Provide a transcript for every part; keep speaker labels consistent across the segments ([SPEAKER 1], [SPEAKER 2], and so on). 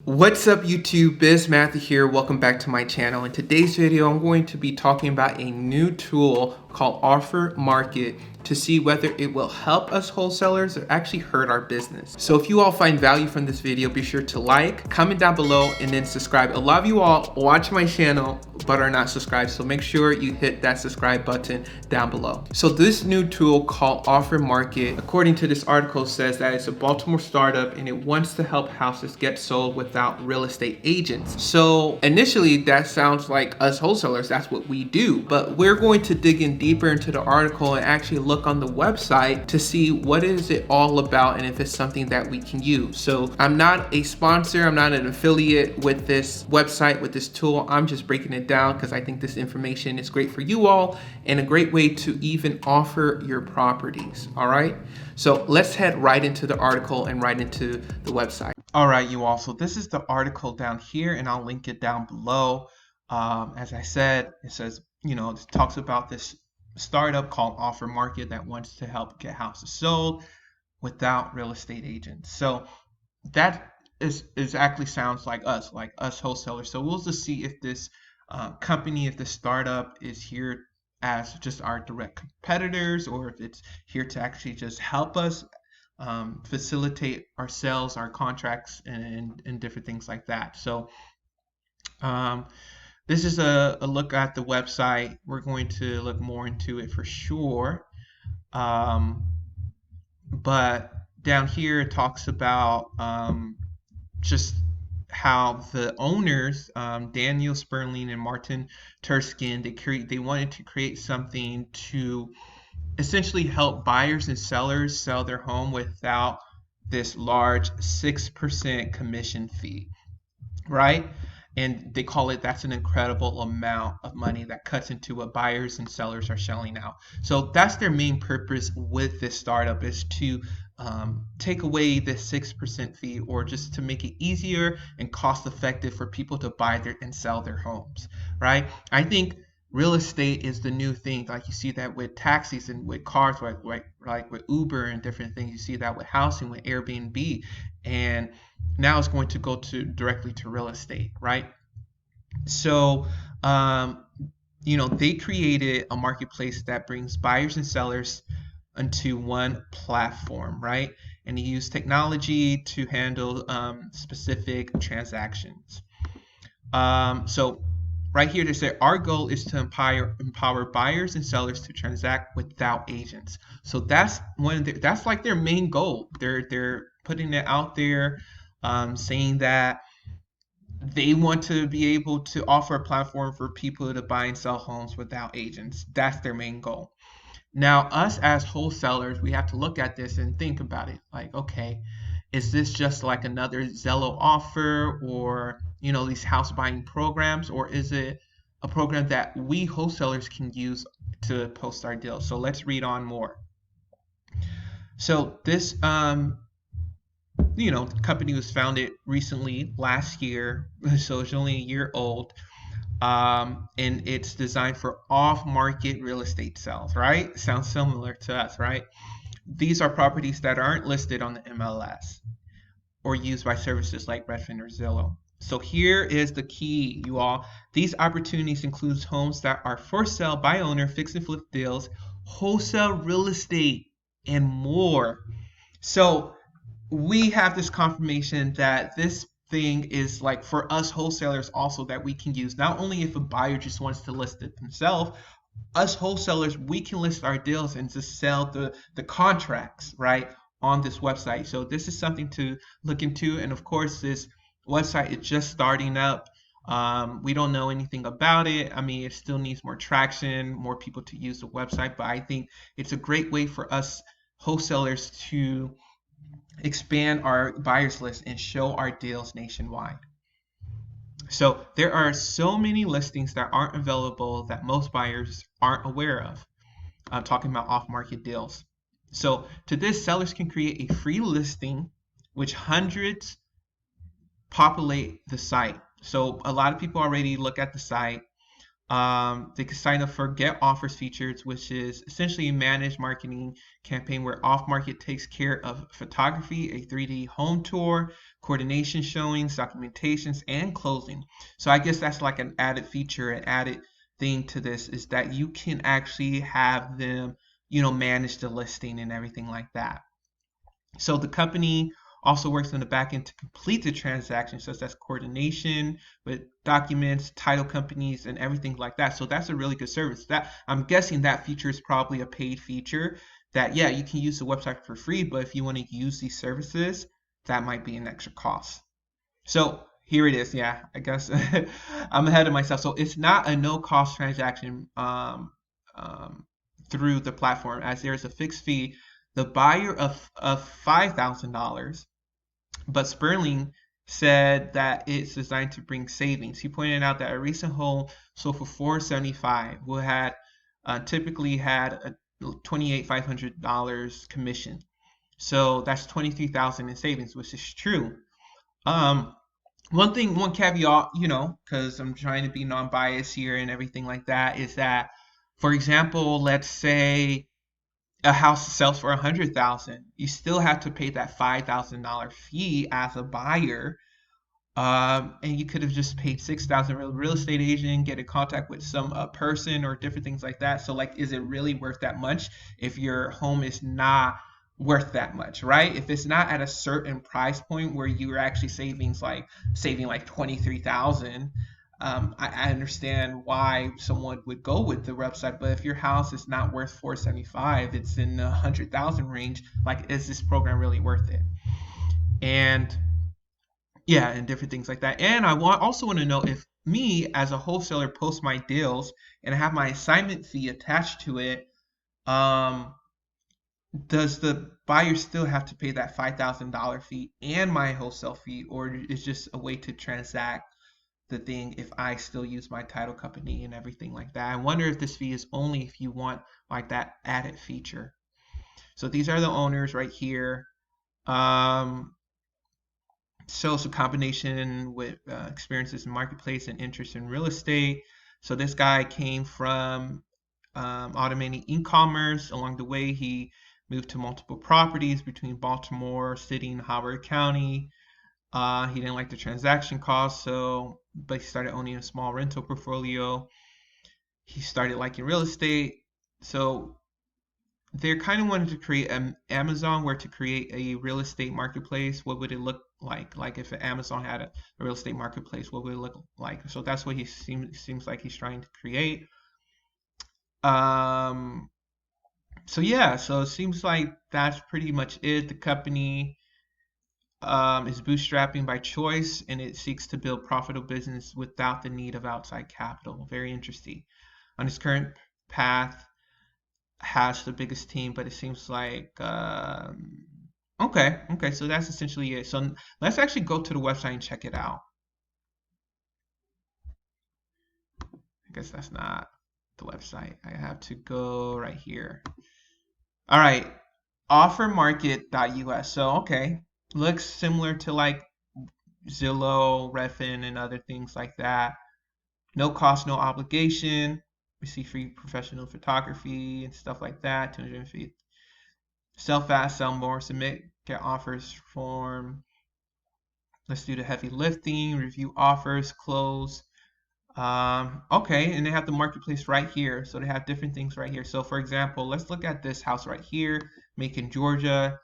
[SPEAKER 1] What's up YouTube, Biz Matthew here. Welcome back to my channel. In today's video, I'm going to be talking about a new tool called Offer Market to see whether it will help us wholesalers or actually hurt our business. So if you all find value from this video, be sure to like, comment down below, and then subscribe. A lot of you all watch my channel but are not subscribed, so make sure you hit that subscribe button down below. So this new tool called Offer Market, according to this article, says that it's a Baltimore startup and it wants to help houses get sold without real estate agents. So initially that sounds like us wholesalers, that's what we do, but we're going to dig in deeper into the article and actually look on the website to see what is it all about and if it's something that we can use. So I'm not a sponsor, I'm not an affiliate with this website, with this tool. I'm just breaking it down because I think this information is great for you all and a great way to even offer your properties. All right, so let's head right into the article and right into the website. All right, you all, so this is the article down here and I'll link it down below. As I said, it says, it talks about this startup called Offer Market that wants to help get houses sold without real estate agents. So that is exactly sounds like us wholesalers. So we'll just see if this company, if the startup is here as just our direct competitors, or if it's here to actually just help us facilitate our sales, our contracts, and different things like that. So this is a look at the website. We're going to look more into it for sure. But down here it talks about just how the owners, Daniel Sperling and Martin Turskin, they wanted to create something to essentially help buyers and sellers sell their home without this large 6% commission fee, right? And they call it, that's an incredible amount of money that cuts into what buyers and sellers are shelling out. So that's their main purpose with this startup, is to take away the 6% fee, or just to make it easier and cost effective for people to buy and sell their homes, right? I think real estate is the new thing. Like you see that with taxis and with cars, like with Uber and different things. You see that with housing, with Airbnb, and now it's going to go directly to real estate, right? So they created a marketplace that brings buyers and sellers into one platform, right? And they use technology to handle specific transactions. So right here they say our goal is to empower buyers and sellers to transact without agents. So that's that's like their main goal. They're putting it out there, saying that they want to be able to offer a platform for people to buy and sell homes without agents. That's their main goal. Now, us as wholesalers, we have to look at this and think about it. Like, okay, is this just like another Zillow offer, or these house buying programs, or is it a program that we wholesalers can use to post our deals? So let's read on more. So this company was founded recently, last year, so it's only a year old. And it's designed for off-market real estate sales, right? Sounds similar to us, right? These are properties that aren't listed on the MLS or used by services like Redfin or Zillow. So here is the key, you all. These opportunities include homes that are for sale by owner, fix and flip deals, wholesale real estate, and more. So we have this confirmation that this thing is like for us wholesalers also, that we can use. Not only if a buyer just wants to list it themselves, us wholesalers, we can list our deals and just sell the contracts right on this website. So this is something to look into. And of course, this website is just starting up. We don't know anything about it. I mean, it still needs more traction, more people to use the website, but I think it's a great way for us wholesalers to expand our buyers list and show our deals nationwide. So there are so many listings that aren't available that most buyers aren't aware of. I'm talking about off-market deals. So to this, sellers can create a free listing, which hundreds populate the site. So a lot of people already look at the site. They can sign up for Get Offers features, which is essentially a managed marketing campaign where Off Market takes care of photography, a 3D home tour, coordination showings, documentations, and closing. So I guess that's like an added feature, an added thing to this is that you can actually have them, manage the listing and everything like that. So the company also works on the back end to complete the transaction, so that's coordination with documents, title companies, and everything like that. So that's a really good service. That I'm guessing that feature is probably a paid feature that yeah, you can use the website for free, but if you want to use these services, that might be an extra cost. So here it is. Yeah, I guess I'm ahead of myself. So it's not a no cost transaction um, through the platform, as there's a fixed fee. The buyer of $5,000, but Sperling said that it's designed to bring savings. He pointed out that a recent home sold for 475 will had typically had a $28,500 commission. So that's 23,000 in savings, which is true. Um, one caveat, because I'm trying to be non-biased here and everything like that, is that, for example, let's say a house sells for 100,000, you still have to pay that $5,000 fee as a buyer, and you could have just paid 6,000 real estate agent, get in contact with some person or different things like that. So like, is it really worth that much if your home is not worth that much, right? If it's not at a certain price point where you're actually saving like 23,000. I understand why someone would go with the website, but if your house is not worth 475, it's in the 100,000 range. Like, is this program really worth it? And yeah, and different things like that. And also want to know if me as a wholesaler post my deals and have my assignment fee attached to it, um, does the buyer still have to pay that $5,000 fee and my wholesale fee, or is just a way to transact the thing if I still use my title company and everything like that? I wonder if this fee is only if you want like that added feature. So these are the owners right here. Um, So it's a combination with experiences in marketplace and interest in real estate. So this guy came from automating e-commerce. Along the way, he moved to multiple properties between Baltimore City and Howard County. He didn't like the transaction costs, but he started owning a small rental portfolio. He started liking real estate. So they're kind of wanted to create an Amazon where to create a real estate marketplace. What would it look like? Like if Amazon had a real estate marketplace, what would it look like? So that's what he seems like he's trying to create. Um, so yeah, so it seems like that's pretty much it. The company is bootstrapping by choice, and it seeks to build profitable business without the need of outside capital. Very interesting. On its current path, has the biggest team, but it seems like okay, so that's essentially it. So let's actually go to the website and check it out. I guess that's not the website. I have to go right here. All right, offermarket.us. So okay, looks similar to like Zillow, Redfin, and other things like that. No cost, no obligation. Receive free professional photography and stuff like that. 250. Sell fast, sell more, submit, get offers form. Let's do the heavy lifting, review offers, close. Okay, and they have the marketplace right here. So they have different things right here. So for example, let's look at this house right here, Macon, Georgia.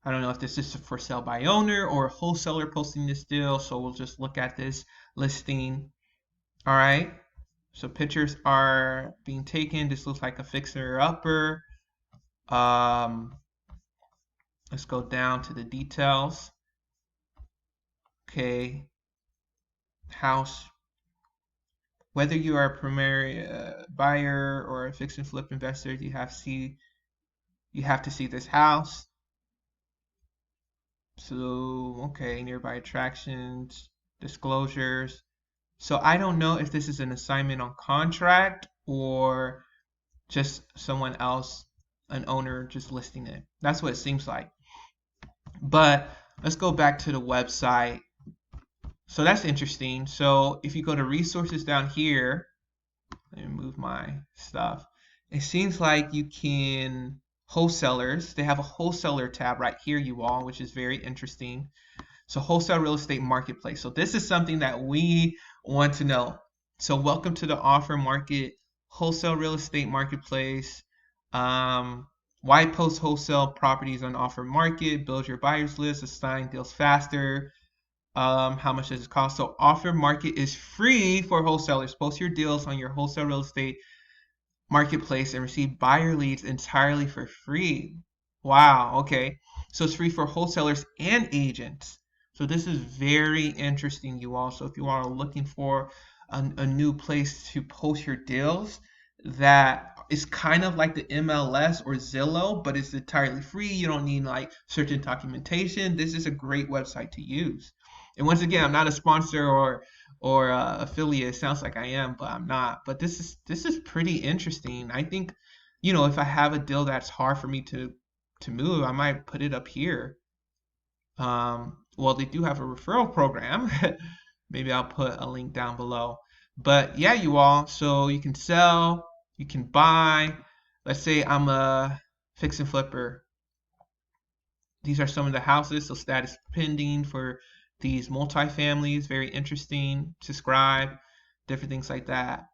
[SPEAKER 1] I don't know if this is for sale by owner or a wholesaler posting this deal. So we'll just look at this listing. All right. So pictures are being taken. This looks like a fixer upper. Let's go down to the details. Okay, house. Whether you are a primary buyer or a fix and flip investor, you have to see this house. So okay, nearby attractions, disclosures. So I don't know if this is an assignment on contract or just someone else, an owner, just listing it. That's what it seems like. But let's go back to the website. So that's interesting. So if you go to resources down here, let me move my stuff. It seems like you can wholesalers. They have a wholesaler tab right here, you all, which is very interesting. So wholesale real estate marketplace. So this is something that we want to know. So welcome to the offer market wholesale real estate marketplace. Um, why post wholesale properties on offer market? Build your buyers list, assign deals faster. How much does it cost? So offer market is free for wholesalers. Post your deals on your wholesale real estate marketplace and receive buyer leads entirely for free. Wow, okay. So it's free for wholesalers and agents. So this is very interesting, you all. So if you are looking for a new place to post your deals, that is kind of like the MLS or Zillow, but it's entirely free. You don't need like certain documentation. This is a great website to use. And once again, I'm not a sponsor or affiliate. It sounds like I am, but I'm not. But this is pretty interesting. I think, if I have a deal that's hard for me to move, I might put it up here. Well, they do have a referral program. Maybe I'll put a link down below. But yeah, you all. So you can sell, you can buy. Let's say I'm a fix and flipper. These are some of the houses. So status pending for these multifamilies. Very interesting. Subscribe, different things like that.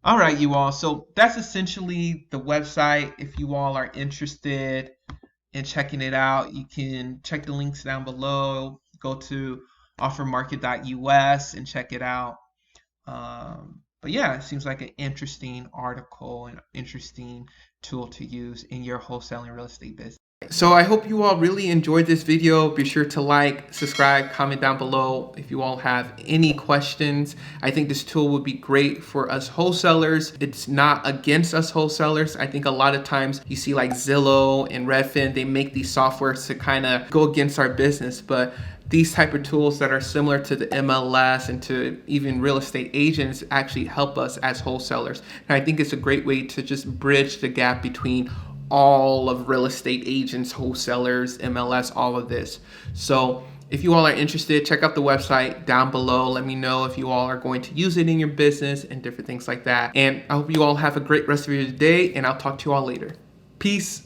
[SPEAKER 1] All right, you all. So that's essentially the website. If you all are interested in checking it out, you can check the links down below. Go to offermarket.us and check it out. But yeah, it seems like an interesting article and interesting tool to use in your wholesaling real estate business. So I hope you all really enjoyed this video. Be sure to like, subscribe, comment down below if you all have any questions. I think this tool would be great for us wholesalers. It's not against us wholesalers. I think a lot of times you see like Zillow and Redfin, they make these softwares to kind of go against our business, but these type of tools that are similar to the MLS and to even real estate agents actually help us as wholesalers. And I think it's a great way to just bridge the gap between all of real estate agents, wholesalers, MLS, all of this. So if you all are interested, check out the website down below. Let me know if you all are going to use it in your business and different things like that. And I hope you all have a great rest of your day, and I'll talk to you all later. Peace.